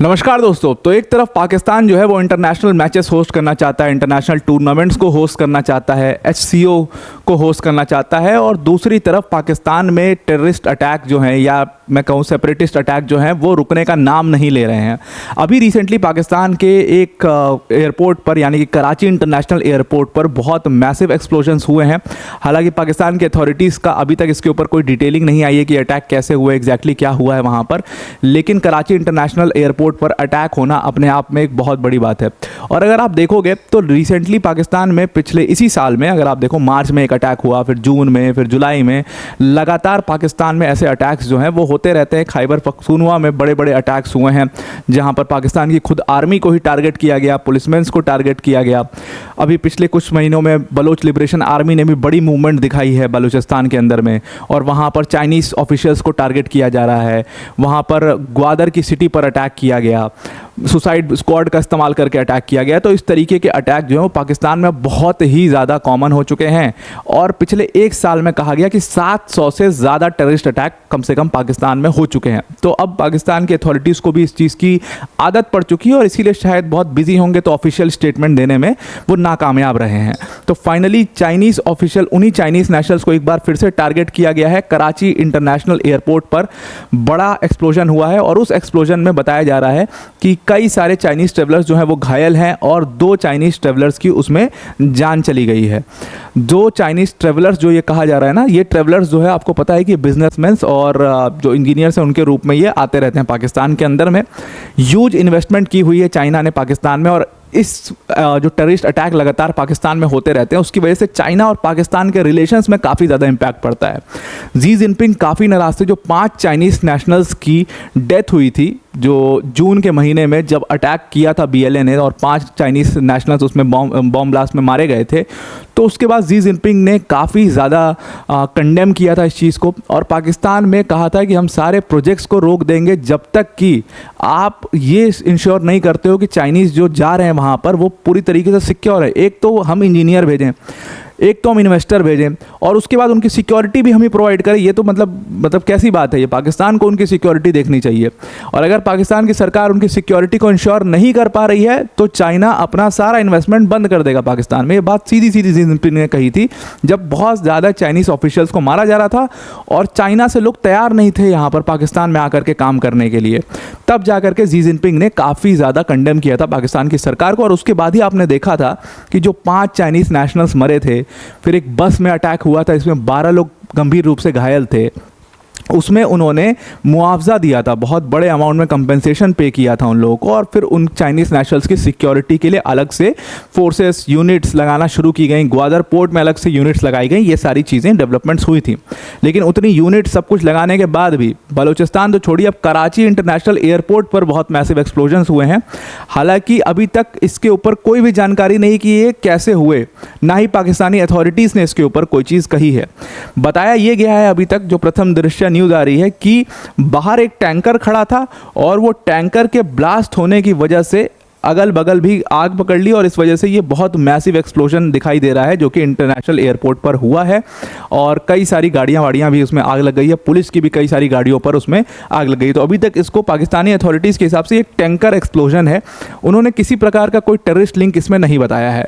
नमस्कार दोस्तों। तो एक तरफ पाकिस्तान जो है वो इंटरनेशनल मैचेस होस्ट करना चाहता है, इंटरनेशनल टूर्नामेंट्स को होस्ट करना चाहता है, एचसीओ को होस्ट करना चाहता है, और दूसरी तरफ पाकिस्तान में टेररिस्ट अटैक जो हैं या मैं कहूँ सेपरेटिस्ट अटैक जो हैं वो रुकने का नाम नहीं ले रहे हैं। अभी रिसेंटली पाकिस्तान के एक एयरपोर्ट पर यानी कि कराची इंटरनेशनल एयरपोर्ट पर बहुत मैसिव एक्सप्लोजन्स हुए हैं। हालांकि पाकिस्तान के अथॉरिटीज़ का अभी तक इसके ऊपर कोई डिटेलिंग नहीं आई है कि अटैक कैसे हुआ, एग्जैक्टली क्या हुआ है वहाँ पर, लेकिन कराची इंटरनेशनल एयरपोर्ट पर अटैक होना अपने आप में एक बहुत बड़ी बात है। और अगर आप देखोगे तो रिसेंटली पाकिस्तान में पिछले इसी साल में अगर आप देखो मार्च में एक अटैक हुआ, फिर जून में, फिर जुलाई में, लगातार पाकिस्तान में ऐसे अटैक्स जो हैं वो होते रहते हैं। खैबर पख्तूनख्वा में बड़े बड़े अटैक्स हुए हैं जहां पर पाकिस्तान की खुद आर्मी को ही टारगेट किया गया, पुलिसमैन को टारगेट किया गया। अभी पिछले कुछ महीनों में बलोच लिबरेशन आर्मी ने भी बड़ी मूवमेंट दिखाई है बलूचिस्तान के अंदर में, और वहाँ पर चाइनीज़ ऑफिशियल्स को टारगेट किया जा रहा है। वहाँ पर ग्वादर की सिटी पर अटैक किया गया, सुसाइड स्क्वाड का इस्तेमाल करके अटैक किया गया। तो इस तरीके के अटैक जो है वो पाकिस्तान में बहुत ही ज़्यादा कॉमन हो चुके हैं, और पिछले एक साल में कहा गया कि 700 से ज़्यादा टेररिस्ट अटैक कम से कम पाकिस्तान में हो चुके हैं। तो अब पाकिस्तान की अथॉरिटीज़ को भी इस चीज़ की आदत पड़ चुकी है, और इसीलिए शायद बहुत बिजी होंगे तो ऑफिशियल स्टेटमेंट देने में वो नाकामयाब रहे हैं। तो फाइनली चाइनीज़ ऑफिशियल, उन्हीं चाइनीज़ नेशनल्स को एक बार फिर से टारगेट किया गया है। कराची इंटरनेशनल एयरपोर्ट पर बड़ा एक्सप्लोजन हुआ है, और उस एक्सप्लोजन में बताया जा रहा है कि कई सारे चाइनीज़ ट्रेवलर्स जो हैं वो घायल हैं, और 2 चाइनीज़ ट्रेवलर्स की उसमें जान चली गई है। 2 चाइनीज़ ट्रेवलर्स जो ये कहा जा रहा है ना, ये ट्रेवलर्स जो है आपको पता है कि बिजनेसमैन और जो इंजीनियर्स हैं उनके रूप में ये आते रहते हैं पाकिस्तान के अंदर में। ह्यूज इन्वेस्टमेंट की हुई है चाइना ने पाकिस्तान में, और इस जो टेररिस्ट अटैक लगातार पाकिस्तान में होते रहते हैं उसकी वजह से चाइना और पाकिस्तान के रिलेशंस में काफ़ी ज़्यादा इम्पैक्ट पड़ता है। जी जिनपिंग काफ़ी नाराज़ थे। जो 5 चाइनीज़ नेशनल्स की डेथ हुई थी जो जून के महीने में जब अटैक किया था बीएलए ने, और 5 चाइनीज़ नेशनल्स उसमें बॉम्ब ब्लास्ट में मारे गए थे, तो उसके बाद जी जिनपिंग ने काफ़ी ज़्यादा कंडेम किया था इस चीज़ को, और पाकिस्तान में कहा था कि हम सारे प्रोजेक्ट्स को रोक देंगे जब तक कि आप ये इंश्योर नहीं करते हो कि चाइनीज़ जो जा रहे हैं वहाँ पर वो पूरी तरीके से सिक्योर है। एक तो हम इंजीनियर भेजें, एक तो हम इन्वेस्टर भेजें, और उसके बाद उनकी सिक्योरिटी भी हम ही प्रोवाइड करें। ये तो मतलब कैसी बात है? ये पाकिस्तान को उनकी सिक्योरिटी देखनी चाहिए, और अगर पाकिस्तान की सरकार उनकी सिक्योरिटी को इंश्योर नहीं कर पा रही है तो चाइना अपना सारा इन्वेस्टमेंट बंद कर देगा पाकिस्तान में। ये बात सीधी सीधी जी जिनपिंग ने कही थी जब बहुत ज़्यादा चाइनीज़ ऑफिशियल्स को मारा जा रहा था, और चाइना से लोग तैयार नहीं थे यहाँ पर पाकिस्तान में आकर के काम करने के लिए। तब जा करके जी जिनपिंग ने काफ़ी ज़्यादा कंडेम किया था पाकिस्तान की सरकार को, और उसके बाद ही आपने देखा था कि जो 5 चाइनीज़ नेशनल्स मरे थे, फिर एक बस में अटैक हुआ था, इसमें 12 लोग गंभीर रूप से घायल थे, उसमें उन्होंने मुआवजा दिया था, बहुत बड़े अमाउंट में कंपेंसेशन पे किया था उन लोगों को, और फिर उन चाइनीज़ नेशनल्स की सिक्योरिटी के लिए अलग से फोर्सेस यूनिट्स लगाना शुरू की गई। ग्वादर पोर्ट में अलग से यूनिट्स लगाई गई। ये सारी चीज़ें डेवलपमेंट्स हुई थी, लेकिन उतनी यूनिट सब कुछ लगाने के बाद भी बलूचिस्तान तो छोड़िए, अब कराची इंटरनेशनल एयरपोर्ट पर बहुत मैसिव एक्सप्लोजन्स हुए हैं। हालांकि अभी तक इसके ऊपर कोई भी जानकारी नहीं कि ये कैसे हुए, ना ही पाकिस्तानी अथॉरिटीज़ ने इसके ऊपर कोई चीज़ कही है। बताया ये गया है अभी तक, जो प्रथम दृश्य न्यूज़ आ रही है, कि बाहर एक टैंकर खड़ा था, और वो टैंकर के ब्लास्ट होने की वजह से अगल बगल भी आग पकड़ ली, और इस वजह से ये बहुत मैसिव एक्सप्लोजन दिखाई दे रहा है जो कि इंटरनेशनल एयरपोर्ट पर हुआ है, और कई सारी गाड़ियां भी उसमें आग लग गई है। पुलिस की भी कई सारी गाड़ियों पर उसमें आग लग गई। तो अभी तक इसको पाकिस्तानी अथॉरिटीज़ के हिसाब से एक टैंकर एक्सप्लोजन है, उन्होंने किसी प्रकार का कोई टेररिस्ट लिंक इसमें नहीं बताया है।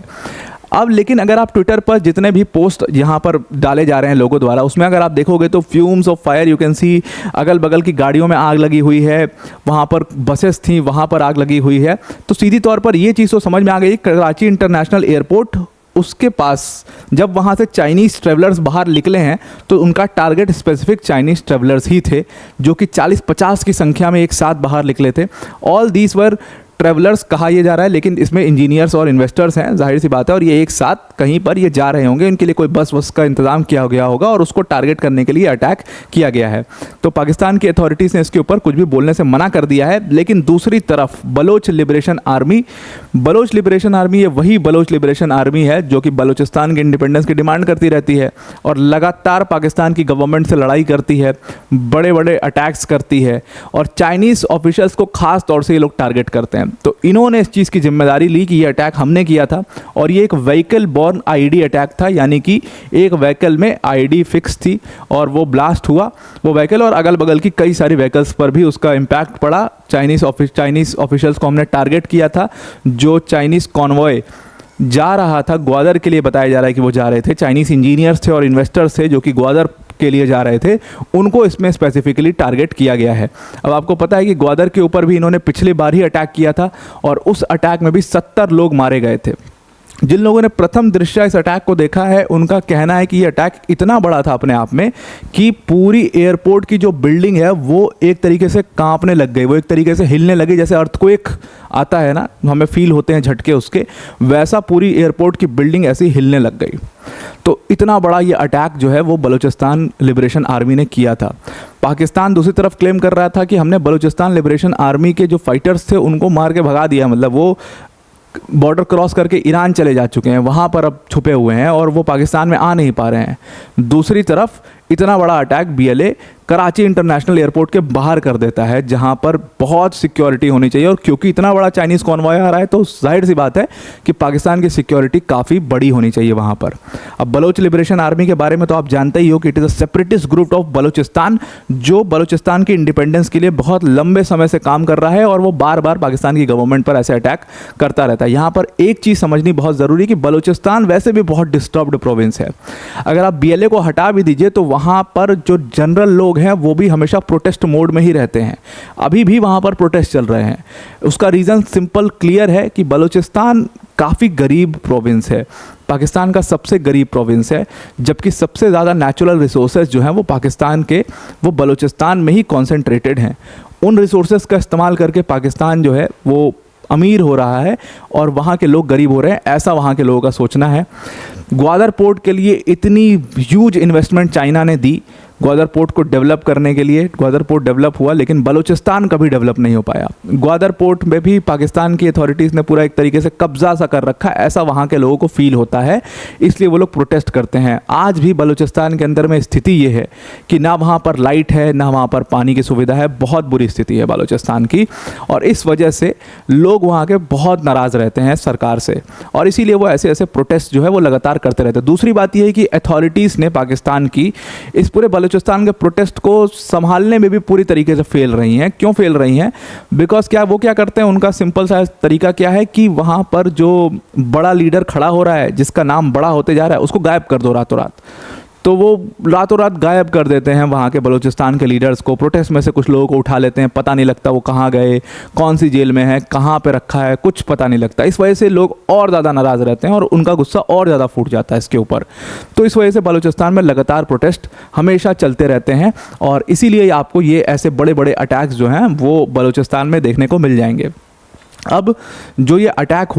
अब लेकिन अगर आप ट्विटर पर जितने भी पोस्ट यहाँ पर डाले जा रहे हैं लोगों द्वारा, उसमें अगर आप देखोगे तो fumes of fire you can see, अगल बगल की गाड़ियों में आग लगी हुई है, वहाँ पर बसेस थी वहाँ पर आग लगी हुई है। तो सीधी तौर पर ये चीज़ तो समझ में आ गई, कराची इंटरनेशनल एयरपोर्ट उसके पास जब वहाँ से चाइनीज़ ट्रेवलर्स बाहर निकले हैं तो उनका टारगेट स्पेसिफिक चाइनीज़ ट्रेवलर्स ही थे, जो कि 40-50 की संख्या में एक साथ बाहर निकले थे। ऑल दीज वर ट्रैवलर्स कहा यह जा रहा है, लेकिन इसमें इंजीनियर्स और इन्वेस्टर्स हैं, जाहिर सी बात है, और ये एक साथ कहीं पर ये जा रहे होंगे, इनके लिए कोई बस का इंतजाम किया गया होगा, और उसको टारगेट करने के लिए अटैक किया गया है। तो पाकिस्तान की अथॉरिटीज़ ने इसके ऊपर कुछ भी बोलने से मना कर दिया है। लेकिन दूसरी तरफ बलोच लिबरेशन आर्मी ये वही बलोच लिबरेशन आर्मी है जो कि बलूचिस्तान के इंडिपेंडेंस की डिमांड करती रहती है, और लगातार पाकिस्तान की गवर्नमेंट से लड़ाई करती है, बड़े बड़े अटैक्स करती है, और चाइनीज़ ऑफिशियल्स को खास तौर से ये लोग टारगेट करते हैं। तो इन्होंने इस चीज़ की जिम्मेदारी ली कि ये अटैक हमने किया था और ये एक व्हीकल बॉर्न आईडी अटैक था, यानी कि एक व्हीकल में आईडी फिक्स थी और वो ब्लास्ट हुआ वो व्हीकल, और अगल बगल की कई सारी व्हीकल्स पर भी उसका इम्पैक्ट पड़ा। चाइनीज़ ऑफिशियल्स को हमने टारगेट किया था, जो चाइनीज़ कॉन्वॉय जा रहा था ग्वादर के लिए, बताया जा रहा है कि वो जा रहे थे, चाइनीज़ इंजीनियर्स थे और इन्वेस्टर्स थे जो कि ग्वादर के लिए जा रहे थे, उनको इसमें स्पेसिफिकली टारगेट किया गया है। अब आपको पता है कि ग्वादर के ऊपर भी इन्होंने पिछली बार ही अटैक किया था और उस अटैक में भी 70 लोग मारे गए थे। जिन लोगों ने प्रथम दृष्टया इस अटैक को देखा है उनका कहना है कि ये अटैक इतना बड़ा था अपने आप में कि पूरी एयरपोर्ट की जो बिल्डिंग है वो एक तरीके से कांपने लग गई, वो एक तरीके से हिलने लगी, जैसे अर्थक्वेक आता है ना, हमें फील होते हैं झटके उसके, वैसा पूरी एयरपोर्ट की बिल्डिंग ऐसी हिलने लग गई। तो इतना बड़ा ये अटैक जो है वो बलूचिस्तान लिबरेशन आर्मी ने किया था। पाकिस्तान दूसरी तरफ क्लेम कर रहा था कि हमने बलूचिस्तान लिबरेशन आर्मी के जो फाइटर्स थे उनको मार के भगा दिया, मतलब वो बॉर्डर क्रॉस करके ईरान चले जा चुके हैं, वहाँ पर अब छुपे हुए हैं और वो पाकिस्तान में आ नहीं पा रहे हैं। दूसरी तरफ इतना बड़ा attack BLA Karachi international airport के बाहर कर देता है, जहां पर बहुत सिक्योरिटी होनी चाहिए, और क्योंकि इतना बड़ा चाइनीज़ कॉन्वॉय आ रहा है तो जाहिर सी बात है कि पाकिस्तान की सिक्योरिटी काफ़ी बड़ी होनी चाहिए वहां पर। अब बलोच लिबरेशन आर्मी के बारे में तो आप जानते ही हो कि it is a separatist group of Balochistan, जो बलूचिस्तान की इंडिपेंडेंस के लिए बहुत लंबे समय से काम कर रहा है और वो बार बार पाकिस्तान की गवर्नमेंट पर ऐसे अटैक करता रहता है। यहाँ पर एक चीज़ समझनी बहुत ज़रूरी है कि बलूचिस्तान वैसे भी बहुत डिस्टर्ब्ड प्रोविंस है। अगर आप बीएलए को हटा भी दीजिए तो वहाँ पर जो जनरल लोग हैं वो भी हमेशा प्रोटेस्ट मोड में ही रहते हैं, अभी भी वहाँ पर प्रोटेस्ट चल रहे हैं। उसका रीज़न सिंपल क्लियर है कि बलूचिस्तान काफ़ी गरीब प्रोविंस है, पाकिस्तान का सबसे गरीब प्रोविंस है, जबकि सबसे ज़्यादा नेचुरल रिसोर्सेज जो हैं वो पाकिस्तान के वो बलूचिस्तान में ही कॉन्सेंट्रेटेड हैं। उन रिसोर्सेज का इस्तेमाल करके पाकिस्तान जो है वो अमीर हो रहा है और वहाँ के लोग गरीब हो रहे हैं, ऐसा वहाँ के लोगों का सोचना है। ग्वादर पोर्ट के लिए इतनी ह्यूज इन्वेस्टमेंट चाइना ने दी ग्वादर पोर्ट को डेवलप करने के लिए, ग्वादर पोर्ट डेवलप हुआ लेकिन बलूचिस्तान कभी डेवलप नहीं हो पाया। ग्वादर पोर्ट में भी पाकिस्तान की अथॉरिटीज़ ने पूरा एक तरीके से कब्जा सा कर रखा है, ऐसा वहाँ के लोगों को फील होता है, इसलिए वो लोग प्रोटेस्ट करते हैं। आज भी बलूचिस्तान के अंदर में स्थिति ये है कि ना वहाँ पर लाइट है ना वहाँ पर पानी की सुविधा है, बहुत बुरी स्थिति है बलूचिस्तान की, और इस वजह से लोग वहाँ के बहुत नाराज़ रहते हैं सरकार से, और इसीलिए वो ऐसे ऐसे प्रोटेस्ट जो है वो लगातार करते रहते हैं। दूसरी बात यह है कि अथॉरिटीज़ ने पाकिस्तान की इस पूरे बलूचिस्तान के प्रोटेस्ट को संभालने में भी पूरी तरीके से फेल रही हैं। क्यों फेल रही हैं? बिकॉज वो क्या करते हैं, उनका सिंपल सा तरीका क्या है कि वहाँ पर जो बड़ा लीडर खड़ा हो रहा है, जिसका नाम बड़ा होते जा रहा है, उसको गायब कर दो रातों रात। तो वो रातों रात गायब कर देते हैं वहाँ के बलूचिस्तान के लीडर्स को। प्रोटेस्ट में से कुछ लोगों को उठा लेते हैं, पता नहीं लगता वो कहाँ गए, कौन सी जेल में है, कहाँ पे रखा है, कुछ पता नहीं लगता। इस वजह से लोग और ज़्यादा नाराज़ रहते हैं और उनका गुस्सा और ज़्यादा फूट जाता है इसके ऊपर। तो इस वजह से बलूचिस्तान में लगातार प्रोटेस्ट हमेशा चलते रहते हैं और इसीलिए आपको ये ऐसे बड़े बड़े अटैक्स जो हैं वो बलूचिस्तान में देखने को मिल जाएंगे। अब जो ये अटैक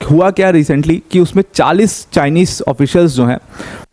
हुआ क्या रिसेंटली कि उसमें 40 चाइनीज़ ऑफिशियल्स जो हैं,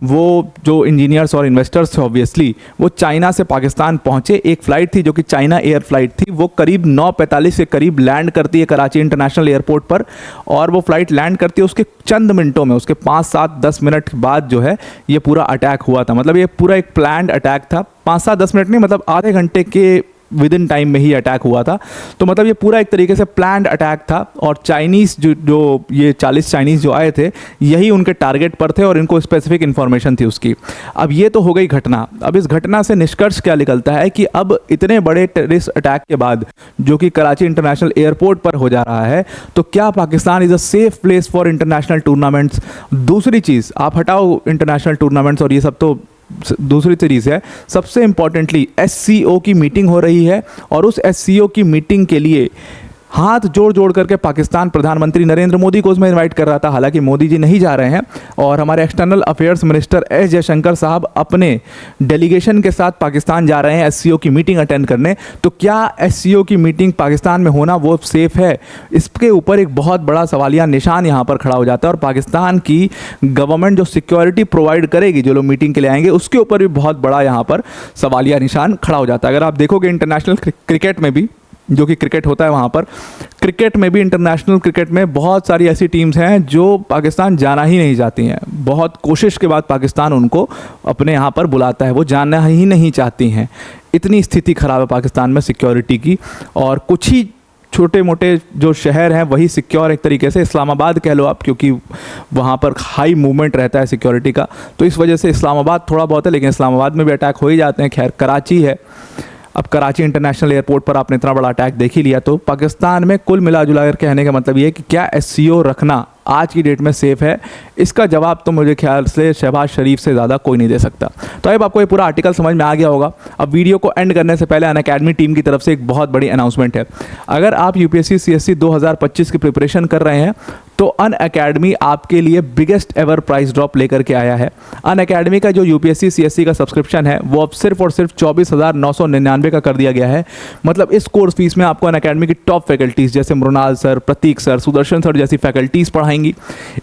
वो जो इंजीनियर्स और इन्वेस्टर्स थे ऑब्वियसली, वो चाइना से पाकिस्तान पहुंचे। एक फ़्लाइट थी जो कि चाइना एयर फ्लाइट थी, वो करीब 9:45 के करीब लैंड करती है कराची इंटरनेशनल एयरपोर्ट पर, और वो फ़्लाइट लैंड करती है उसके चंद मिनटों में, उसके 5, 7, 10 मिनट बाद जो है ये पूरा अटैक हुआ था। मतलब ये पूरा एक प्लान्ड अटैक था, 5, 7, 10 मिनट नहीं, मतलब आधे घंटे के विद इन टाइम में ही अटैक हुआ था। तो मतलब ये पूरा एक तरीके से प्लान्ड अटैक था, और चाइनीज़ जो ये 40 चाइनीज़ जो आए थे यही उनके टारगेट पर थे और इनको स्पेसिफिक इन्फॉर्मेशन थी उसकी। अब ये तो हो गई घटना। अब इस घटना से निष्कर्ष क्या निकलता है कि अब इतने बड़े टेररिस्ट अटैक के बाद जो कि कराची इंटरनेशनल एयरपोर्ट पर हो जा रहा है, तो क्या Pakistan is a safe place for international tournaments? दूसरी चीज़, आप हटाओ इंटरनेशनल टूर्नामेंट्स और ये सब, तो दूसरी चीज़ है, सबसे इंपॉर्टेंटली SCO की मीटिंग हो रही है, और उस SCO की मीटिंग के लिए हाथ जोड़ करके पाकिस्तान प्रधानमंत्री नरेंद्र मोदी को उसमें इनवाइट कर रहा था। हालांकि मोदी जी नहीं जा रहे हैं, और हमारे external affairs minister S Jaishankar साहब अपने डेलीगेशन के साथ पाकिस्तान जा रहे हैं SCO की मीटिंग अटेंड करने। तो क्या SCO की मीटिंग पाकिस्तान में होना वो सेफ़ है? इसके ऊपर एक बहुत बड़ा सवालिया निशान यहाँ पर खड़ा हो जाता है, और पाकिस्तान की गवर्नमेंट जो सिक्योरिटी प्रोवाइड करेगी जो लोग मीटिंग के लिए आएंगे, उसके ऊपर भी बहुत बड़ा यहाँ पर सवालिया निशान खड़ा हो जाता है। अगर आप देखोगे इंटरनेशनल क्रिकेट में भी, जो कि क्रिकेट होता है वहाँ पर, क्रिकेट में भी, इंटरनेशनल क्रिकेट में बहुत सारी ऐसी टीम्स हैं जो पाकिस्तान जाना ही नहीं चाहती हैं। बहुत कोशिश के बाद पाकिस्तान उनको अपने यहाँ पर बुलाता है, वो जाना ही नहीं चाहती हैं। इतनी स्थिति ख़राब है पाकिस्तान में सिक्योरिटी की, और कुछ ही छोटे मोटे जो शहर हैं वही सिक्योर एक तरीके से, इस्लामाबाद कह लो आप, क्योंकि वहाँ पर हाई मूवमेंट रहता है सिक्योरिटी का, तो इस वजह से इस्लामाबाद थोड़ा बहुत है, लेकिन इस्लामाबाद में भी अटैक हो ही जाते हैं। खैर कराची है, अब कराची इंटरनेशनल एयरपोर्ट पर आपने इतना बड़ा अटैक देख ही लिया। तो पाकिस्तान में कुल मिला जुला कर कहने का मतलब ये है कि क्या SCO रखना आज की डेट में सेफ़ है, इसका जवाब तो मुझे ख्याल से शहबाज शरीफ से ज़्यादा कोई नहीं दे सकता। तो अब आपको ये पूरा आर्टिकल समझ में आ गया होगा। अब वीडियो को एंड करने से पहले अनअकैडमी टीम की तरफ से एक बहुत बड़ी अनाउंसमेंट है। अगर आप UPSC CSC 2025 की प्रिपरेशन कर रहे हैं तो अनअकैडमी आपके लिए बिगेस्ट एवर प्राइस ड्रॉप लेकर के आया है। अनअकैडमी का जो UPSC CSC का सब्सक्रिप्शन है वो अब सिर्फ और सिर्फ 24,999 का कर दिया गया है। मतलब इस कोर्स फीस में आपको अनअकैडमी की टॉप फैकल्टीज़ जैसे मृणाल सर, प्रतीक सर, सुदर्शन सर जैसी फैकल्टीज़ पढ़ाएंगी।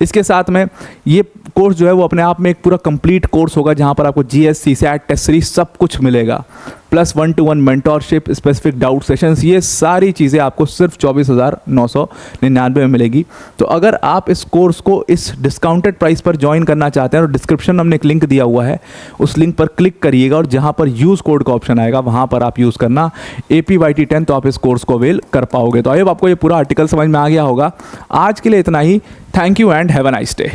इसके साथ में ये कोर्स जो है वो अपने आप में एक पूरा कंप्लीट कोर्स होगा जहाँ पर आपको GS, CSAT, टेस्ट सीरीज सब कुछ मिलेगा, plus 1-to-1 mentorship, specific doubt sessions, ये सारी चीज़ें आपको सिर्फ 24,999 में मिलेगी। तो अगर आप इस कोर्स को इस डिस्काउंटेड प्राइस पर ज्वाइन करना चाहते हैं, और डिस्क्रिप्शन में हमने एक लिंक दिया हुआ है, उस लिंक पर क्लिक करिएगा और जहाँ पर यूज़ कोड का ऑप्शन आएगा वहाँ पर आप यूज़ करना APYT10, तो आप इस कोर्स को अवेल कर पाओगे। तो अब आपको ये पूरा आर्टिकल समझ में आ गया होगा। आज के लिए इतना ही। Thank you and have a nice day.